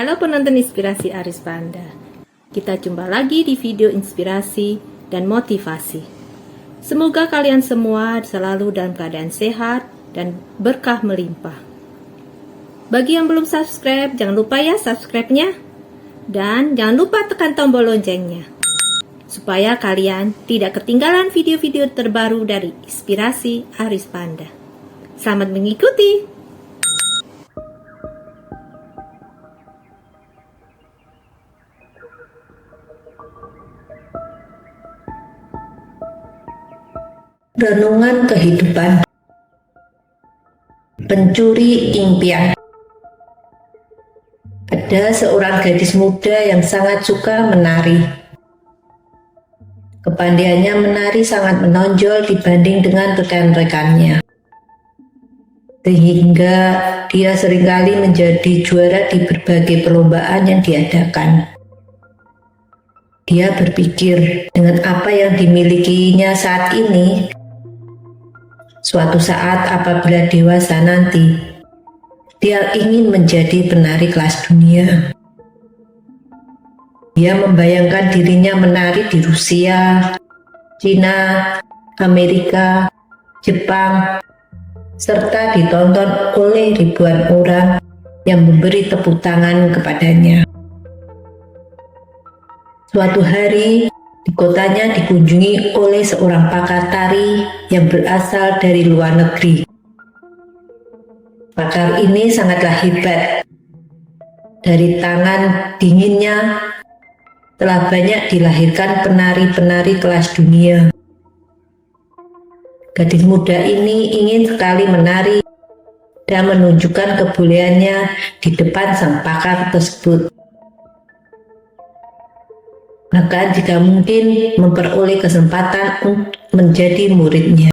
Halo penonton Inspirasi Aris Panda. Kita jumpa lagi di video inspirasi dan motivasi. Semoga kalian semua selalu dalam keadaan sehat dan berkah melimpah. Bagi yang belum subscribe, jangan lupa ya subscribe-nya. Dan jangan lupa tekan tombol loncengnya, supaya kalian tidak ketinggalan video-video terbaru dari Inspirasi Aris Panda. Selamat mengikuti! Renungan kehidupan. Pencuri impian. Ada seorang gadis muda yang sangat suka menari. Kepandaiannya menari sangat menonjol dibanding dengan rekan-rekannya, sehingga dia seringkali menjadi juara di berbagai perlombaan yang diadakan. Dia berpikir, dengan apa yang dimilikinya saat ini, suatu saat apabila dewasa nanti, dia ingin menjadi penari kelas dunia. Dia membayangkan dirinya menari di Rusia, Cina, Amerika, Jepang, serta ditonton oleh ribuan orang yang memberi tepuk tangan kepadanya. Suatu hari, di kotanya dikunjungi oleh seorang pakar tari yang berasal dari luar negeri. Pakar ini sangatlah hebat. Dari tangan dinginnya telah banyak dilahirkan penari-penari kelas dunia. Gadis muda ini ingin sekali menari dan menunjukkan kebolehannya di depan sang pakar tersebut. Bahkan jika mungkin memperoleh kesempatan untuk menjadi muridnya.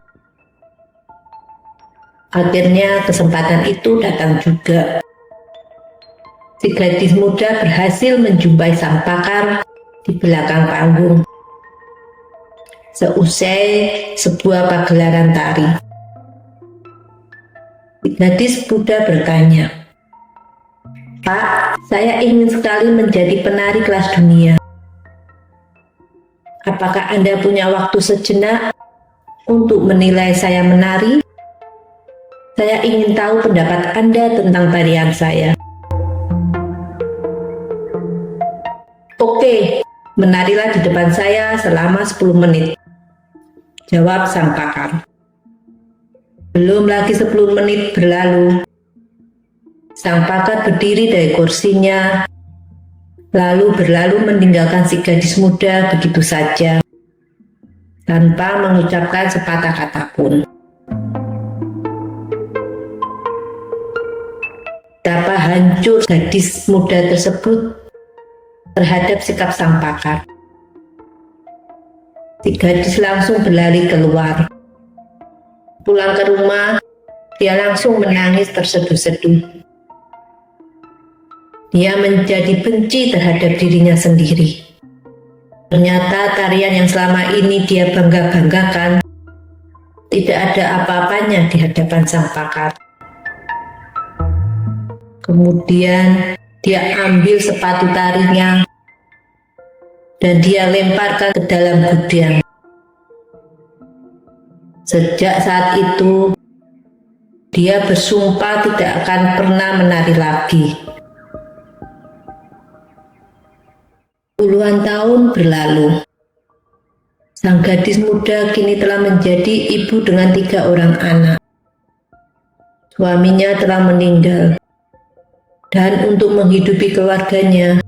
Akhirnya kesempatan itu datang juga. Si gadis muda berhasil menjumpai sang pakar di belakang panggung. Seusai sebuah pagelaran tari, si gadis muda bertanya, "Pak, saya ingin sekali menjadi penari kelas dunia. Apakah Anda punya waktu sejenak untuk menilai saya menari? Saya ingin tahu pendapat Anda tentang tarian saya." "Oke, menarilah di depan saya selama 10 menit, jawab sang pakar. Belum lagi 10 menit berlalu. Sang pakar berdiri dari kursinya, lalu berlalu meninggalkan si gadis muda begitu saja, tanpa mengucapkan sepatah kata pun. Betapa hancur gadis muda tersebut terhadap sikap sang pakar. Si gadis langsung berlari keluar. Pulang ke rumah, dia langsung menangis terseduh-seduh. Dia menjadi benci terhadap dirinya sendiri. Ternyata tarian yang selama ini dia bangga-banggakan tidak ada apa-apanya di hadapan sang pakar. Kemudian dia ambil sepatu tarinya dan dia lemparkan ke dalam gudang. Sejak saat itu, dia bersumpah tidak akan pernah menari lagi. Puluhan tahun berlalu. Sang gadis muda kini telah menjadi ibu dengan 3 orang anak. Suaminya telah meninggal. Dan untuk menghidupi keluarganya,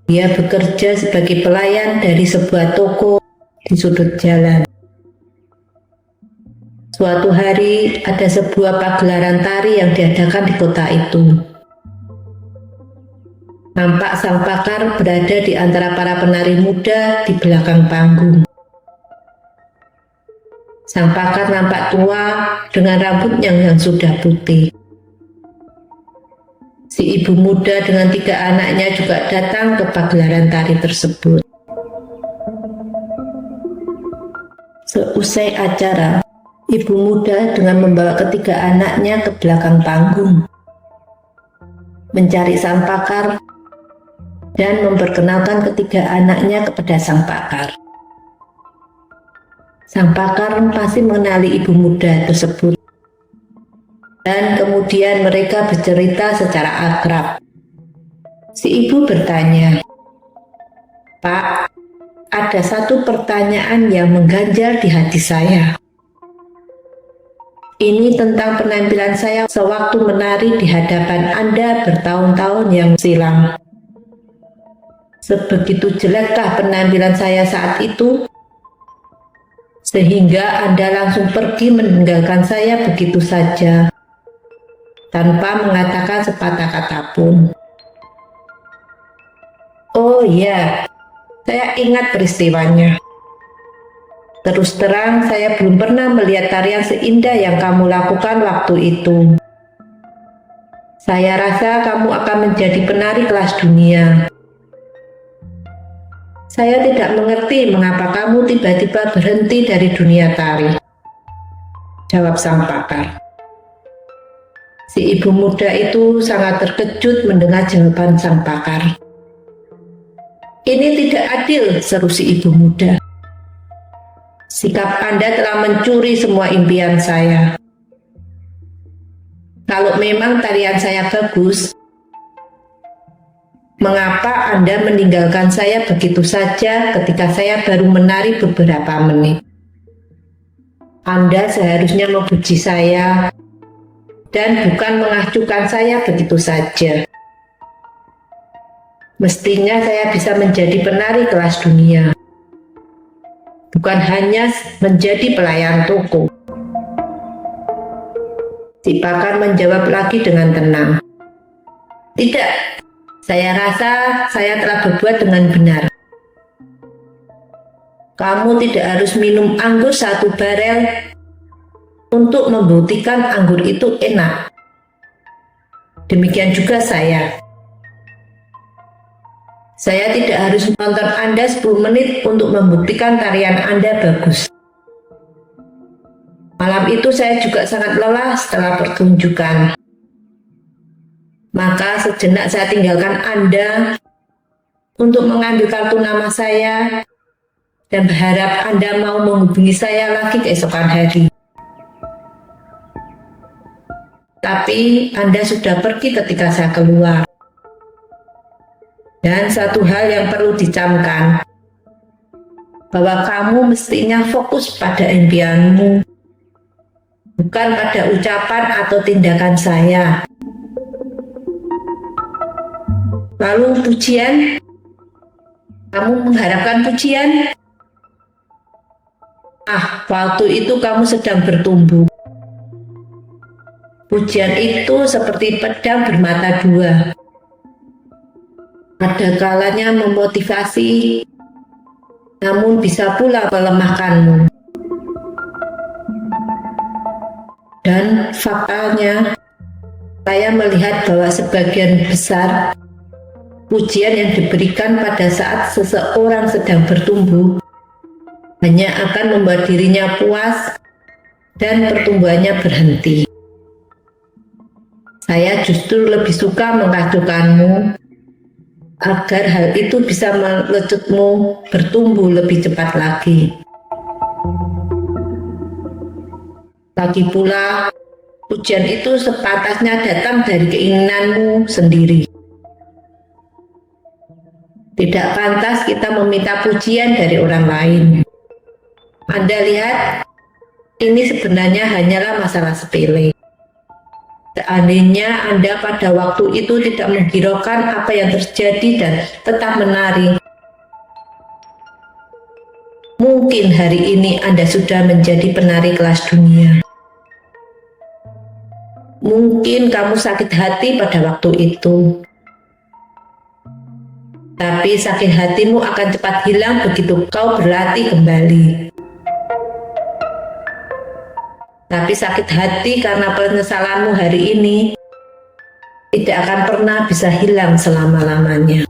dia bekerja sebagai pelayan dari sebuah toko di sudut jalan. Suatu hari ada sebuah pagelaran tari yang diadakan di kota itu. Nampak sang pakar berada di antara para penari muda di belakang panggung. Sang pakar nampak tua dengan rambutnya yang sudah putih. Si ibu muda dengan 3 anaknya juga datang ke pagelaran tari tersebut. Seusai acara, ibu muda dengan membawa ketiga anaknya ke belakang panggung. mencari sang pakar, dan memperkenalkan ketiga anaknya kepada sang pakar. Sang pakar masih mengenali ibu muda tersebut, dan kemudian mereka bercerita secara akrab. Si ibu bertanya, "Pak, ada satu pertanyaan yang mengganjal di hati saya. Ini tentang penampilan saya sewaktu menari di hadapan Anda bertahun-tahun yang silam. Sebegitu jelekkah penampilan saya saat itu, sehingga Anda langsung pergi meninggalkan saya begitu saja, tanpa mengatakan sepatah kata pun?" "Oh iya, saya ingat peristiwanya. Terus terang, saya belum pernah melihat tarian seindah yang kamu lakukan waktu itu. Saya rasa kamu akan menjadi penari kelas dunia. Saya tidak mengerti mengapa kamu tiba-tiba berhenti dari dunia tari," jawab sang pakar. Si ibu muda itu sangat terkejut mendengar jawaban sang pakar. "Ini tidak adil," seru si ibu muda. "Sikap Anda telah mencuri semua impian saya. Kalau memang tarian saya bagus, mengapa Anda meninggalkan saya begitu saja ketika saya baru menari beberapa menit? Anda seharusnya memuji saya dan bukan mengacuhkan saya begitu saja. Mestinya saya bisa menjadi penari kelas dunia, bukan hanya menjadi pelayan toko." Si pakar menjawab lagi dengan tenang, "Tidak, saya rasa saya telah berbuat dengan benar. Kamu tidak harus minum anggur 1 barel untuk membuktikan anggur itu enak. Demikian juga saya. Saya tidak harus menonton Anda 10 menit untuk membuktikan tarian Anda bagus. Malam itu saya juga sangat lelah setelah pertunjukan. Maka sejenak saya tinggalkan Anda untuk mengambil kartu nama saya dan berharap Anda mau menghubungi saya lagi keesokan hari. Tapi Anda sudah pergi ketika saya keluar. Dan satu hal yang perlu dicamkan, bahwa kamu mestinya fokus pada impianmu, bukan pada ucapan atau tindakan saya. Lalu pujian? Kamu mengharapkan pujian? Waktu itu kamu sedang bertumbuh. Pujian itu seperti pedang bermata dua. Ada kalanya memotivasi, namun bisa pula melemahkanmu. Dan faktanya, saya melihat bahwa sebagian besar pujian yang diberikan pada saat seseorang sedang bertumbuh hanya akan membuat dirinya puas dan pertumbuhannya berhenti. Saya justru lebih suka mengacungkanmu agar hal itu bisa melecutmu bertumbuh lebih cepat lagi. Lagi pula, pujian itu sepantasnya datang dari keinginanmu sendiri. Tidak pantas kita meminta pujian dari orang lain. Anda lihat, ini sebenarnya hanyalah masalah sepele. Seandainya Anda pada waktu itu tidak menghiraukan apa yang terjadi dan tetap menari, mungkin hari ini Anda sudah menjadi penari kelas dunia. Mungkin kamu sakit hati pada waktu itu, tapi sakit hatimu akan cepat hilang begitu kau berlatih kembali. Tapi sakit hati karena penyesalanmu hari ini tidak akan pernah bisa hilang selama-lamanya.